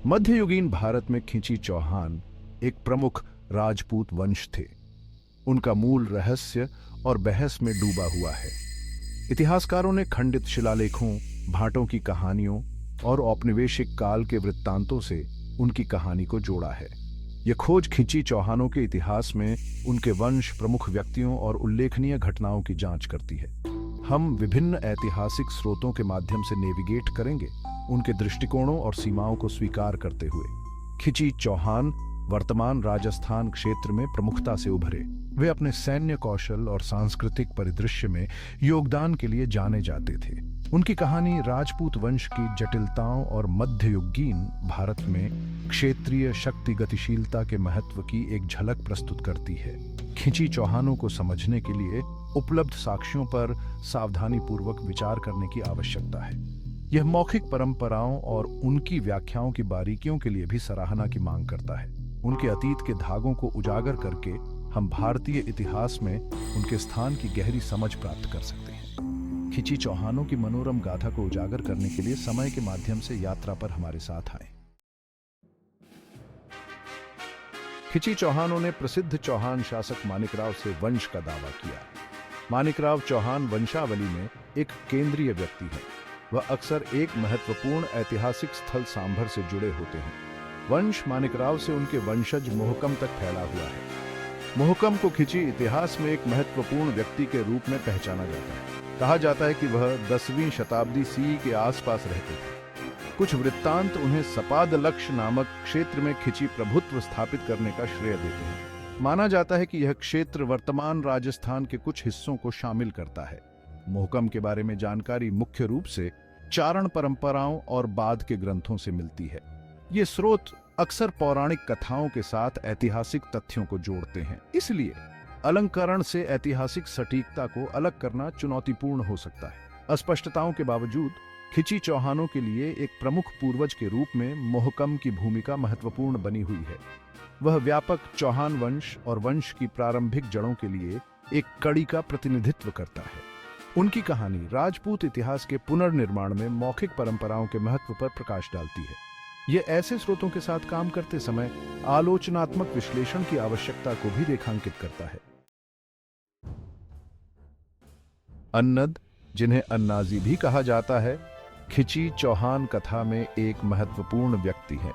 मध्ययुगीन भारत में खिंची चौहान एक प्रमुख राजपूत वंश थे। उनका मूल रहस्य और बहस में डूबा हुआ है। इतिहासकारों ने खंडित शिलालेखों, भाटों की कहानियों और औपनिवेशिक काल के वृत्तांतों से उनकी कहानी को जोड़ा है। यह खोज खिंची चौहानों के इतिहास में उनके वंश, प्रमुख व्यक्तियों और उल्लेखनीय घटनाओं की जांच करती है। हम विभिन्न ऐतिहासिक स्रोतों के माध्यम से नेविगेट करेंगे, उनके दृष्टिकोणों और सीमाओं को स्वीकार करते हुए। खिंची चौहान वर्तमान राजस्थान क्षेत्र में प्रमुखता से उभरे। वे अपने सैन्य कौशल और सांस्कृतिक परिदृश्य में योगदान के लिए जाने जाते थे। उनकी कहानी राजपूत वंश की जटिलताओं और मध्ययुगीन भारत में क्षेत्रीय शक्ति गतिशीलता के महत्व की एक झलक प्रस्तुत करती है। खिंची चौहानों को समझने के लिए उपलब्ध साक्ष्यों पर सावधानीपूर्वक विचार करने की आवश्यकता है। यह मौखिक परंपराओं और उनकी व्याख्याओं की बारीकियों के लिए भी सराहना की मांग करता है। उनके अतीत के धागों को उजागर करके हम भारतीय इतिहास में उनके स्थान की गहरी समझ प्राप्त कर सकते हैं। खिंची चौहानों की मनोरम गाथा को उजागर करने के लिए समय के माध्यम से यात्रा पर हमारे साथ आए। खिंची चौहानों ने प्रसिद्ध चौहान शासक मानिकराव से वंश का दावा किया। मानिकराव चौहान वंशावली में एक केंद्रीय व्यक्ति है। वह अक्सर एक महत्वपूर्ण ऐतिहासिक स्थल सांभर से जुड़े होते हैं। वंश मानिकराव से उनके वंशज मोहकम तक फैला हुआ है। मोहकम को खिंची इतिहास में एक महत्वपूर्ण व्यक्ति के रूप में पहचाना जाता है। कहा जाता है कि वह 10वीं शताब्दी सी के आसपास रहते थे। कुछ वृत्तांत उन्हें सपादलक्ष नामक क्षेत्र में खिंची प्रभुत्व स्थापित करने का श्रेय देते हैं। माना जाता है कि यह क्षेत्र वर्तमान राजस्थान के कुछ हिस्सों को शामिल करता है। मोहकम के बारे में जानकारी मुख्य रूप से चारण परंपराओं और बाद के ग्रंथों से मिलती है। ये स्रोत अक्सर पौराणिक कथाओं के साथ ऐतिहासिक तथ्यों को जोड़ते हैं, इसलिए अलंकरण से ऐतिहासिक सटीकता को अलग करना चुनौतीपूर्ण हो सकता है। अस्पष्टताओं के बावजूद खिंची चौहानों के लिए एक प्रमुख पूर्वज के रूप में मोहकम की भूमिका महत्वपूर्ण बनी हुई है। वह व्यापक चौहान वंश और वंश की प्रारंभिक जड़ों के लिए एक कड़ी का प्रतिनिधित्व करता है। उनकी कहानी राजपूत इतिहास के पुनर्निर्माण में मौखिक परंपराओं के महत्व पर प्रकाश डालती है। यह ऐसे स्रोतों के साथ काम करते समय आलोचनात्मक विश्लेषण की आवश्यकता को भी रेखांकित करता है। अन्नद, जिन्हें अन्नाजी भी कहा जाता है, खिंची चौहान कथा में एक महत्वपूर्ण व्यक्ति हैं।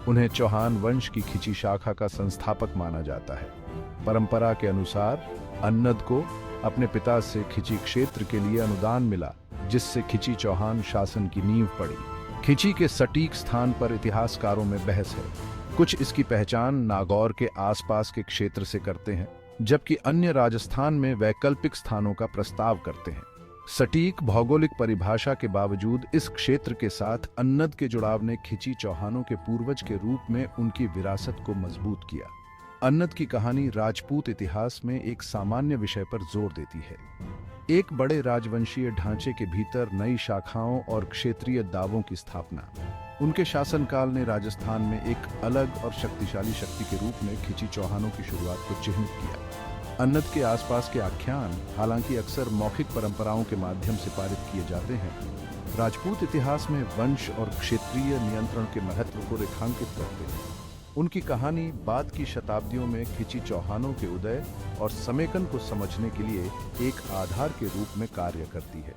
उन्हें चौहान वंश की खिंची शाखा का संस्थापक माना जाता है। परंपरा के अनुसार अन्नद को अपने पिता से खिंची क्षेत्र के लिए अनुदान मिला, जिससे खिंची चौहान शासन की नींव पड़ी। खिंची के सटीक स्थान पर इतिहासकारों में बहस है। कुछ इसकी पहचान नागौर के आसपास के क्षेत्र से करते हैं, जबकि अन्य राजस्थान में वैकल्पिक स्थानों का प्रस्ताव करते हैं। सटीक भौगोलिक परिभाषा के बावजूद इस क्षेत्र के साथ अन्नद के जुड़ाव ने खिंची चौहानों के पूर्वज के रूप में उनकी विरासत को मजबूत किया। अन्नद की कहानी राजपूत इतिहास में एक सामान्य विषय पर जोर देती है, एक बड़े राजवंशीय ढांचे के भीतर नई शाखाओं और क्षेत्रीय दावों की स्थापना। उनके शासनकाल ने राजस्थान में एक अलग और शक्तिशाली शक्ति के रूप में खिंची चौहानों की शुरुआत को चिह्नित किया। अन्नद के आसपास के आख्यान, हालांकि अक्सर मौखिक परंपराओं के माध्यम से पारित किए जाते हैं, राजपूत इतिहास में वंश और क्षेत्रीय नियंत्रण के महत्व को रेखांकित करते हैं। उनकी कहानी बाद की शताब्दियों में खिंची चौहानों के उदय और समेकन को समझने के लिए एक आधार के रूप में कार्य करती है।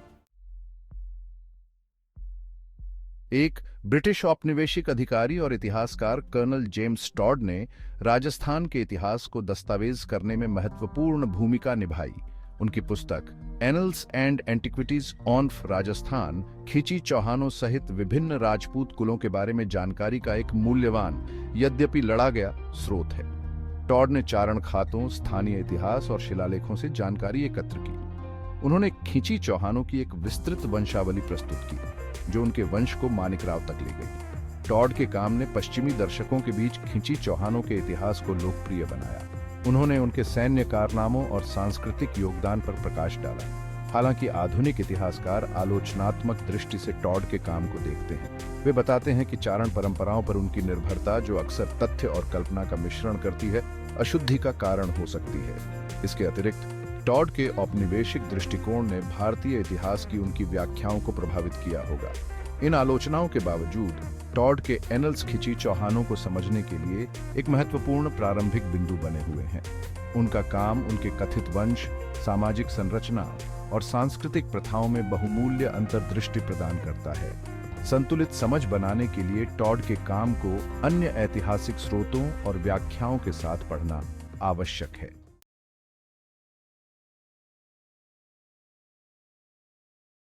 एक ब्रिटिश औपनिवेशिक अधिकारी और इतिहासकार कर्नल जेम्स टॉड ने राजस्थान के इतिहास को दस्तावेज करने में महत्वपूर्ण भूमिका निभाई। उनकी पुस्तक annuls and antiquities of Rajasthan खिंची चौहानों सहित विभिन्न राजपूत कुलों के बारे में जानकारी का एक मूल्यवान, यद्यपि लड़ा गया, स्रोत है। टॉड ने चारण खातों, स्थानीय इतिहास और शिलालेखों से जानकारी एकत्र की। उन्होंने खिंची चौहानों की एक विस्तृत वंशावली प्रस्तुत की, जो उनके वंश को मानिकराव तक ले गई। टॉड के काम ने पश्चिमी दर्शकों के बीच खिंची चौहानों के इतिहास को लोकप्रिय बनाया। उन्होंने उनके सैन्य कारनामों और सांस्कृतिक योगदान पर प्रकाश डाला। हालांकि आधुनिक इतिहासकार आलोचनात्मक दृष्टि से टॉड के काम को देखते हैं। वे बताते हैं कि चारण परंपराओं पर उनकी निर्भरता, जो अक्सर तथ्य और कल्पना का मिश्रण करती है, अशुद्धि का कारण हो सकती है। इसके अतिरिक्त टॉड के औपनिवेशिक दृष्टिकोण ने भारतीय इतिहास की उनकी व्याख्याओं को प्रभावित किया होगा। इन आलोचनाओं के बावजूद टॉड के एनल्स खिची चौहानों को समझने के लिए एक महत्वपूर्ण प्रारंभिक बिंदु बने हुए हैं। उनका काम उनके कथित वंश, सामाजिक संरचना और सांस्कृतिक प्रथाओं में बहुमूल्य अंतर्दृष्टि प्रदान करता है। संतुलित समझ बनाने के लिए टॉड के काम को अन्य ऐतिहासिक स्रोतों और व्याख्याओं के साथ पढ़ना आवश्यक है।